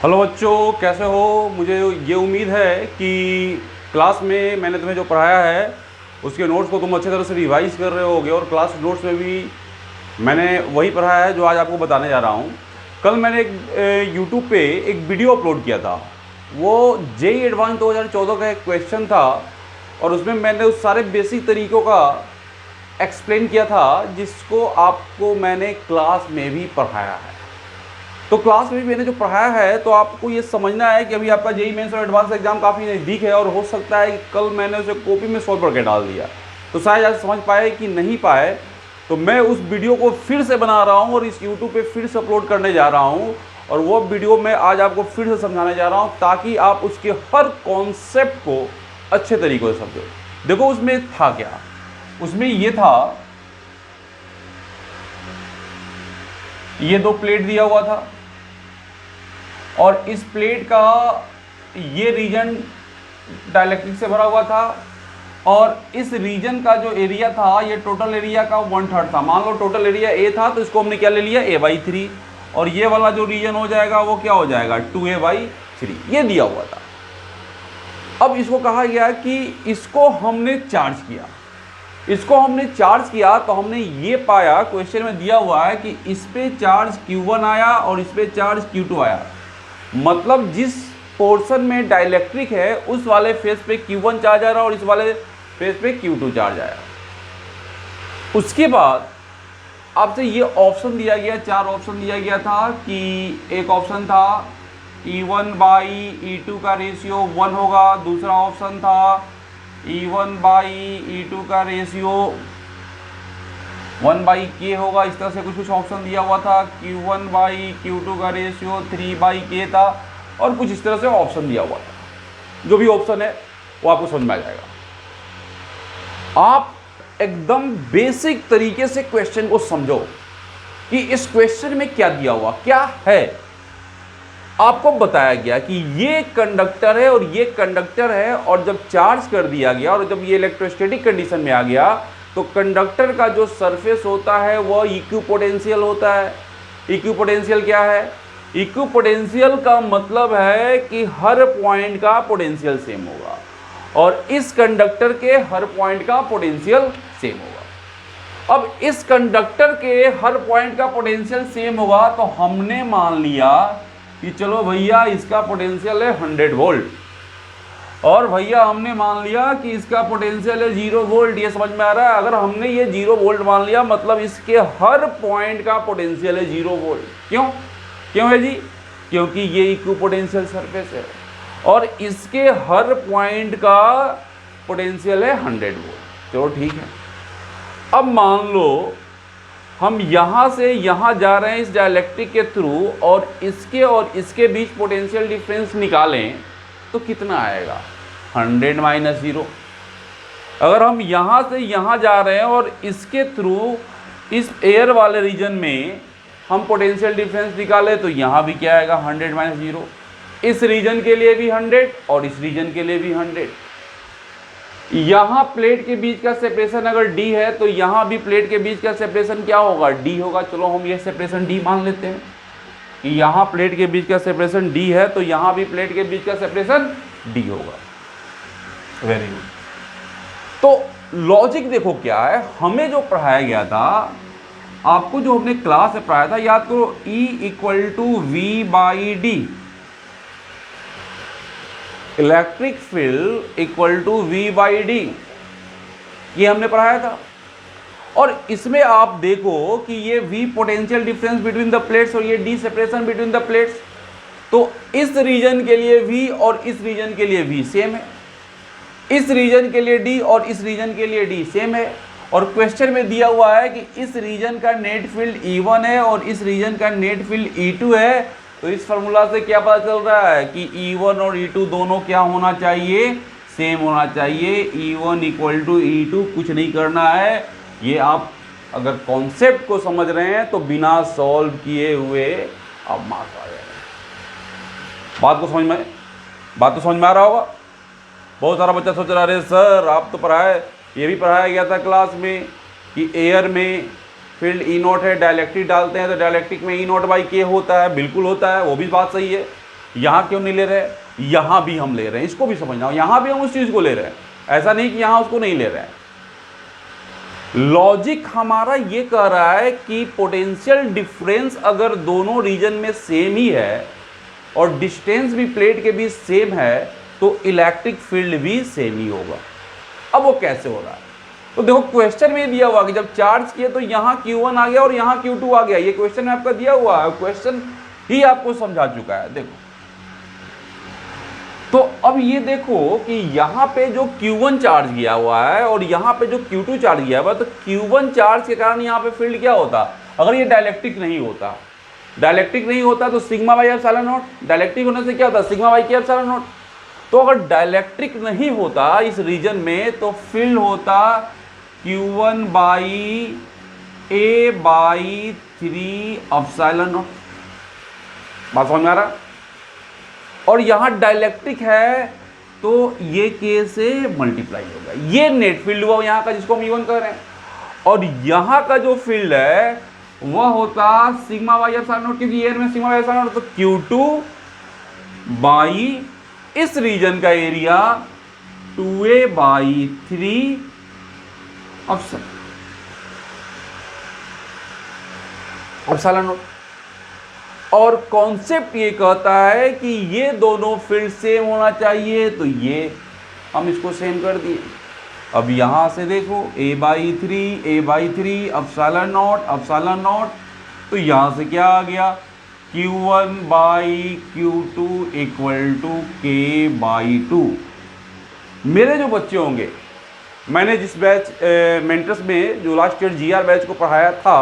Hello बच्चों, कैसे हो। मुझे ये उम्मीद है कि क्लास में मैंने तुम्हें जो पढ़ाया है उसके नोट्स को तुम अच्छे तरह से रिवाइज कर रहे होगे और क्लास नोट्स में भी मैंने वही पढ़ाया है जो आज आपको बताने जा रहा हूँ। कल मैंने एक यूट्यूब पे एक वीडियो अपलोड किया था। वो जेई एडवांस 2014 का एक क्वेश्चन था और उसमें मैंने उस सारे बेसिक तरीक़ों का एक्सप्लेन किया था जिसको आपको मैंने क्लास में भी पढ़ाया है। तो क्लास में भी मैंने जो पढ़ाया है तो आपको ये समझना है कि अभी आपका जेई मेंस और एडवांस एग्जाम काफ़ी नज़दीक है और हो सकता है कि कल मैंने उसे कॉपी में सॉल्व करके डाल दिया, तो शायद आज समझ पाए कि नहीं पाए। तो मैं उस वीडियो को फिर से बना रहा हूँ और इस यूट्यूब पे फिर से अपलोड करने जा रहा हूँ और वो वीडियो मैं आज आपको फिर से समझाने जा रहा हूँ ताकि आप उसके हर कॉन्सेप्ट को अच्छे तरीक़े से समझो। देखो उसमें था क्या, उसमें ये था, ये दो प्लेट दिया हुआ था और इस प्लेट का ये रीजन डाइलेक्ट्रिक से भरा हुआ था और इस रीजन का जो एरिया था ये टोटल एरिया का 1/3 था। मान लो टोटल एरिया ए था तो इसको हमने क्या ले लिया, a/3, और ये वाला जो रीजन हो जाएगा वो क्या हो जाएगा, 2a/3। ये दिया हुआ था। अब इसको कहा गया कि इसको हमने चार्ज किया, इसको हमने चार्ज किया तो हमने ये पाया, क्वेश्चन में दिया हुआ है कि इस पे चार्ज Q1 आया और इस पे चार्ज Q2 आया। मतलब जिस पोर्शन में डाइलेक्ट्रिक है उस वाले फेस पे Q1 चार्ज आ रहा है और इस वाले फेस पे Q2 चार्ज आया। उसके बाद आपसे ये ऑप्शन दिया गया, चार ऑप्शन दिया गया था कि एक ऑप्शन था E1/E2 का रेशियो 1 होगा, दूसरा ऑप्शन था E1/E2 का रेशियो 1/K होगा। इस तरह से कुछ ऑप्शन दिया हुआ था। Q1/Q2 का रेशियो 3/K था और कुछ इस तरह से ऑप्शन दिया हुआ था। जो भी ऑप्शन है वो आपको समझ में आ जाएगा। आप एकदम बेसिक तरीके से क्वेश्चन को समझो कि इस क्वेश्चन में क्या दिया हुआ क्या है। आपको बताया गया कि ये कंडक्टर है और ये कंडक्टर है और जब चार्ज कर दिया गया और जब ये इलेक्ट्रोस्टैटिक कंडीशन में आ गया तो कंडक्टर का जो सरफेस होता है वह इक्विपोटेंशियल होता है। इक्विपोटेंशियल क्या है? इक्विपोटेंशियल का मतलब है कि हर पॉइंट का पोटेंशियल सेम होगा और इस कंडक्टर के हर पॉइंट का पोटेंशियल सेम होगा। अब इस कंडक्टर के हर पॉइंट का पोटेंशियल सेम होगा तो हमने मान लिया कि चलो भैया इसका पोटेंशियल है 100 वोल्ट और भैया हमने मान लिया कि इसका पोटेंशियल है 0 वोल्ट। ये समझ में आ रहा है? अगर हमने ये 0 वोल्ट मान लिया मतलब इसके हर पॉइंट का पोटेंशियल है 0 वोल्ट। क्यों है जी? क्योंकि ये इक्विपोटेंशियल सरफेस है और इसके हर पॉइंट का पोटेंशियल है 100 वोल्ट। चलो ठीक है। अब मान लो हम यहाँ से यहाँ जा रहे हैं इस डाइलेक्ट्रिक के थ्रू और इसके बीच पोटेंशियल डिफरेंस निकालें तो कितना आएगा? 100 - 0। अगर हम यहाँ से यहाँ जा रहे हैं और इसके थ्रू इस एयर वाले रीजन में हम पोटेंशियल डिफरेंस निकालें तो यहाँ भी क्या आएगा? 100 - 0। इस रीजन के लिए भी 100 और इस रीजन के लिए भी 100। यहाँ प्लेट के बीच का सेपरेशन अगर d है तो यहाँ भी प्लेट के बीच का सेपरेशन क्या होगा? d होगा। चलो हम ये सेपरेशन d मान लेते हैं कि यहाँ प्लेट के बीच का सेपरेशन d है तो यहाँ भी प्लेट के बीच का सेपरेशन d होगा। Very good. तो लॉजिक देखो क्या है, हमें जो पढ़ाया गया था, आपको जो हमने क्लास में पढ़ाया था, याद करो, E = V/D, electric field = V/D, ये हमने पढ़ाया था। और इसमें आप देखो कि ये V potential difference between the plates और ये D separation between the plates. तो इस रीजन के लिए V और इस रीजन के लिए V सेम है, इस रीजन के लिए D और इस रीजन के लिए D सेम है। और क्वेश्चन में दिया हुआ है कि इस रीजन का नेट फील्ड E1 है और इस रीजन का नेट फील्ड E2 है। तो इस फार्मूला से क्या पता चल रहा है कि E1 और E2 दोनों क्या होना चाहिए? सेम होना चाहिए। E1 = E2, कुछ नहीं करना है। ये आप अगर कॉन्सेप्ट को समझ रहे हैं तो बिना सॉल्व किए हुए आप मार्क्स आ जाएगा। बात तो समझ में आ रहा होगा। बहुत सारा बच्चा सोच रहा है, अरे सर आप तो पढ़ाए, ये भी पढ़ाया गया था क्लास में कि एयर में फील्ड E0 है, डाइलेक्ट्रिक डालते हैं तो डाइलेक्ट्रिक में E0/K होता है। बिल्कुल होता है, वो भी बात सही है। यहां क्यों नहीं ले रहे, यहां भी हम ले रहे हैं, इसको भी समझना, यहां भी हम उस चीज को ले रहे हैं, ऐसा नहीं कि यहां उसको नहीं ले रहे हैं। लॉजिक हमारा ये कह रहा है कि पोटेंशियल डिफरेंस अगर दोनों रीजन में सेम ही है और डिस्टेंस भी प्लेट के बीच सेम है तो इलेक्ट्रिक फील्ड भी सेम ही होगा। अब वो कैसे हो रहा है, तो देखो क्वेश्चन में दिया हुआ कि जब चार्ज किए तो यहां Q1 आ गया और यहां Q2 आ गया, ये क्वेश्चन में आपका दिया हुआ है, क्वेश्चन ही आपको समझा चुका है। देखो तो अब ये देखो कि यहां पे जो Q1 चार्ज किया हुआ है और यहां पे जो Q2 चार्ज किया हुआ है, तो Q1 चार्ज के कारण यहां पे फील्ड क्या होता अगर ये डायलेक्ट्रिक नहीं होता, डायलेक्ट्रिक नहीं होता तो sigma by epsilon not, dielectric होने से क्या होता सिग्मा बाई के एप्सिलॉन नॉट। तो अगर डायलेक्ट्रिक नहीं होता इस रीजन में तो फील्ड होता Q1 by A by 3 epsilon not. बात समझ में आ रहा, और यहां डायलेक्ट्रिक है तो ये K से मल्टीप्लाई होगा, ये नेट फील्ड हुआ यहां का जिसको हम E1 कह रहे हैं, और यहां का जो फील्ड है वह होता सिग्मा बाई एप्सिलॉन नॉट, क्योंकि एयर में सिग्मा बाई एप्सिलॉन नॉट, तो Q2 बाई इस रीजन का area 2A by 3 epsilon not. और कॉन्सेप्ट ये कहता है कि ये दोनों फील्ड सेम होना चाहिए, तो ये हम इसको सेम कर दिए। अब यहां से देखो A बाई 3 एप्सिलॉन नॉट, तो यहां से क्या आ गया Q1 by Q2 equal to K by 2। मेरे जो बच्चे होंगे, मैंने जिस बैच मेंटर्स में जो लास्ट ईयर GR बैच को पढ़ाया था,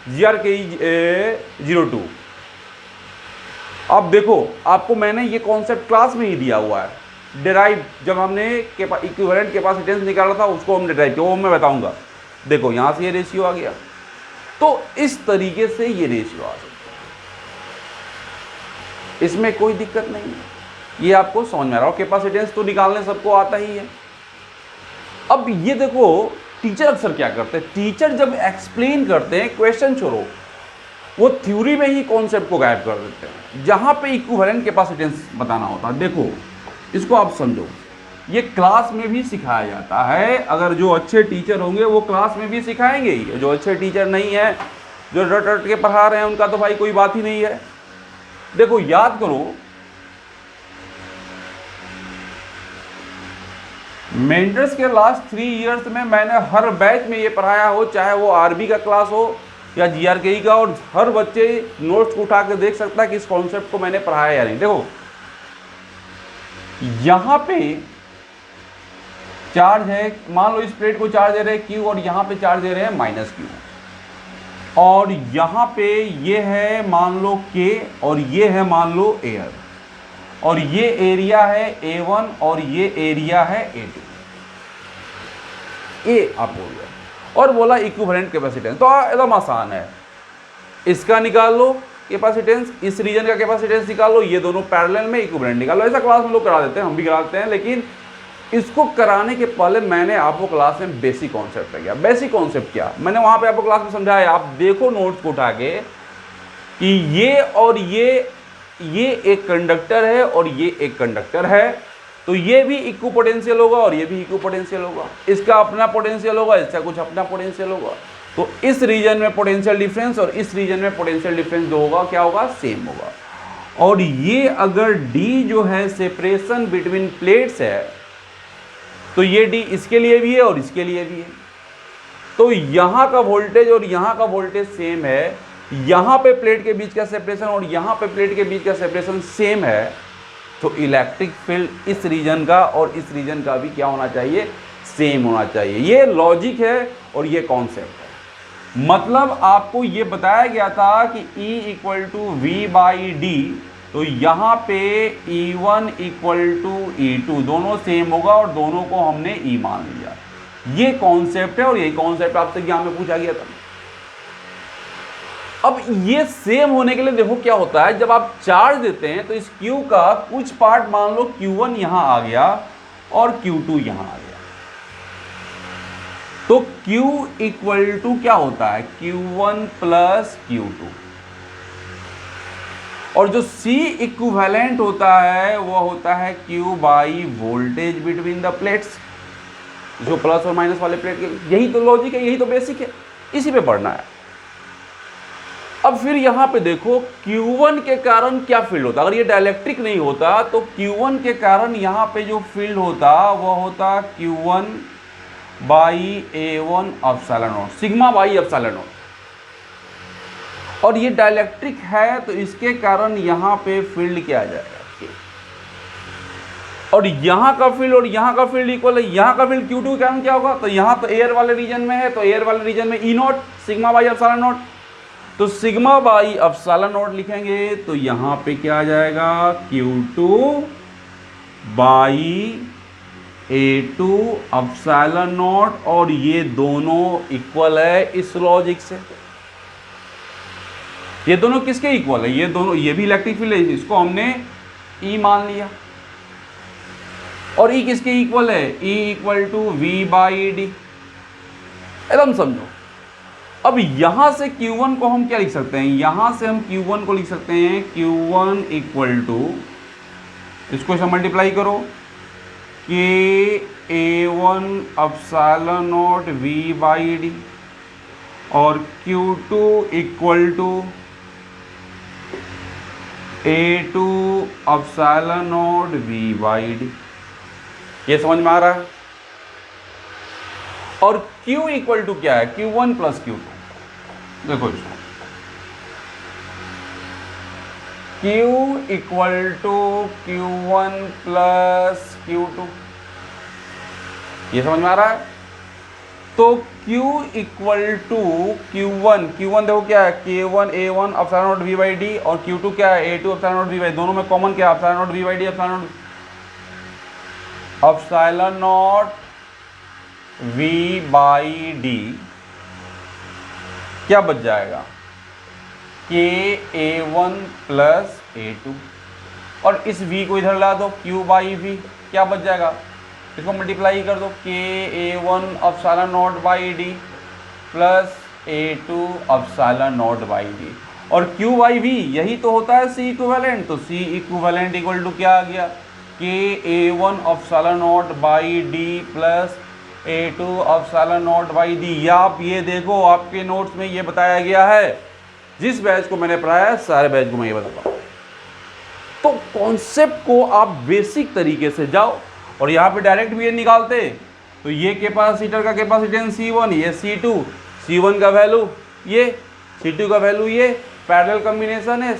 GR के 02, अब देखो आपको मैंने ये कॉन्सेप्ट क्लास में ही दिया हुआ है, डिराइव जब हमने इक्विवेलेंट कैपेसिटेंस निकाला था उसको हमने डिराइव किया, वो मैं बताऊंगा। देखो यहां से ये रेशियो आ गया, तो इस तरीके से ये रेशियो आ सकता है, इसमें कोई दिक्कत नहीं है, ये आपको समझ में आ रहा हो। कैपेसिटेंस तो निकालने सबको आता ही है। अब ये देखो टीचर अक्सर क्या करते हैं, टीचर जब एक्सप्लेन करते हैं, क्वेश्चन छोड़ो, वो थ्योरी में ही कॉन्सेप्ट को गायब कर देते हैं, जहां पे इक्विवेलेंट कैपेसिटेंस बताना होता है। देखो इसको आप समझो, ये क्लास में भी सिखाया जाता है, अगर जो अच्छे टीचर होंगे वो क्लास में भी सिखाएंगे ही, जो अच्छे टीचर नहीं है, जो रट रट के पढ़ा रहे हैं, उनका तो भाई कोई बात ही नहीं है। देखो याद करो, मेंटर्स के लास्ट 3 इयर्स में मैंने हर बैच में ये पढ़ाया हो, चाहे वो आरबी का क्लास हो या GRKE का, और हर बच्चे नोट्स को उठा के देख सकता है कि इस कॉन्सेप्ट को मैंने पढ़ाया या नहीं। देखो यहां पे चार्ज है, मान लो इस प्लेट को चार्ज दे रहे हैं Q और यहां पे चार्ज दे रहे हैं -Q, और यहां पे ये है मान लो K और ये है मान लो एयर, और ये एरिया है A1 और ये एरिया है A2, ए आप बोल रहे और बोला इक्विवेलेंट कैपेसिटेंस, तो एकदम आसान है, इसका निकाल लो कैपेसिटेंस, इस रीजन का कैपेसिटेंस निकाल लो, ये दोनों पैरेलल में इक्विवेलेंट निकाल लो। ऐसा क्लास में लोग करा देते हैं, हम भी कराते हैं, लेकिन इसको कराने के पहले मैंने आपको क्लास में बेसिक कॉन्सेप्ट किया। बेसिक कॉन्सेप्ट क्या मैंने वहां पे आपको क्लास में समझाया, आप देखो नोट्स को उठा के कि ये और ये एक कंडक्टर है और ये एक कंडक्टर है, तो ये भी इक्वल पोटेंशियल होगा और ये भी इक्वल पोटेंशियल होगा, इसका अपना पोटेंशियल होगा, इसका कुछ अपना पोटेंशियल होगा, तो इस रीजन में पोटेंशियल डिफरेंस और इस रीजन में पोटेंशियल डिफरेंस जो होगा क्या होगा, सेम होगा। और ये अगर D जो है सेपरेशन बिटवीन प्लेट्स है, तो ये D इसके लिए भी है और इसके लिए भी है, तो यहां का वोल्टेज और यहां का वोल्टेज सेम है, यहां पे प्लेट के बीच का सेपरेशन और यहां पे प्लेट के बीच का सेपरेशन सेम है, तो इलेक्ट्रिक फील्ड इस रीजन का और इस रीजन का भी क्या होना चाहिए, सेम होना चाहिए। ये लॉजिक है और ये कॉन्सेप्ट है। मतलब आपको ये बताया गया था कि E equal to V by D, तो यहाँ पे E1 इक्वल टू E2 दोनों सेम होगा और दोनों को हमने E मान लिया। ये कॉन्सेप्ट है और यही कॉन्सेप्ट आपसे एग्जाम में पूछा गया था। अब ये सेम होने के लिए देखो क्या होता है, जब आप चार्ज देते हैं तो इस Q का कुछ पार्ट मान लो Q1 यहां आ गया और Q2 यहां आ गया, तो Q इक्वल टू क्या होता है, Q1 प्लस Q2। और जो C इक्विवेलेंट होता है वो होता है Q by voltage between the plates, जो प्लस और माइनस वाले प्लेट के। यही तो लॉजिक है, यही तो बेसिक है, इसी पे पढ़ना है। अब फिर यहां पे देखो Q1 के कारण क्या फील्ड होता, अगर ये डाइलेक्ट्रिक नहीं होता तो Q1 के कारण यहां पे जो फील्ड होता वो होता Q1 by A1 epsilon not, sigma by epsilon not. और ये डाइलेक्ट्रिक है तो इसके कारण यहां पे फील्ड क्या आ जाएगा, और यहां का फील्ड और यहां का फील्ड इक्वल है। यहां का फील्ड Q2 के कारण क्या होगा, तो यहां तो एयर वाले रीजन में है, तो एयर वाले रीजन में E not sigma by epsilon not, तो सिग्मा बाई एप्सिलॉन नॉट लिखेंगे तो यहां पे क्या आ जाएगा Q2 by A2 epsilon not, और ये दोनों इक्वल है इस लॉजिक से। ये दोनों किसके इक्वल है, ये दोनों, ये भी इलेक्ट्रिक फील्ड है, इसको हमने E मान लिया। और E किसके इक्वल है, E equal to V by D, एकदम समझो। अब यहां से Q1 को हम क्या लिख सकते हैं, यहां से हम Q1 को लिख सकते हैं Q1 इक्वल टू, इसको से मल्टीप्लाई करो कि A1 epsilon naught V by D, और Q2 equal to A2 epsilon naught V by D. ये समझ में आ रहा है। और Q इक्वल टू क्या है, Q1 प्लस Q2। देखो इसको, Q equal to Q1 plus Q2, ये समझ में आ रहा है। तो Q इक्वल टू Q1 देखो क्या है, K1 A1 epsilon naught V by D, और Q2 क्या है, A2 epsilon naught V by, दोनों में कॉमन क्या है, epsilon naught V by D, epsilon naught V by D, क्या बच जाएगा, K A1 प्लस A2, और इस V को इधर ला दो, Q बाई V, क्या बच जाएगा, इसको मल्टीप्लाई कर दो, K A1 epsilon not by D plus A2 epsilon not by D, और Q बाई V यही तो होता है C इक्विवेलेंट, तो C इक्विवेलेंट इक्वल टू क्या आ गया, K A1 epsilon not by D plus A2 epsilon not by D. या आप ये देखो आपके नोट्स में ये बताया गया है, जिस बैच को मैंने पढ़ाया है सारे बैच को मैं ये बताता हूँ। तो कॉन्सेप्ट को आप बेसिक तरीके से जाओ, और यहाँ पे डायरेक्ट भी ये निकालते, तो ये कैपेसिटर का कैपेसिटेंस C1, ये C2, C1 का वैल्यू ये, C2 का वैल्यू ये, पैरेलल कॉम्बिनेशन है,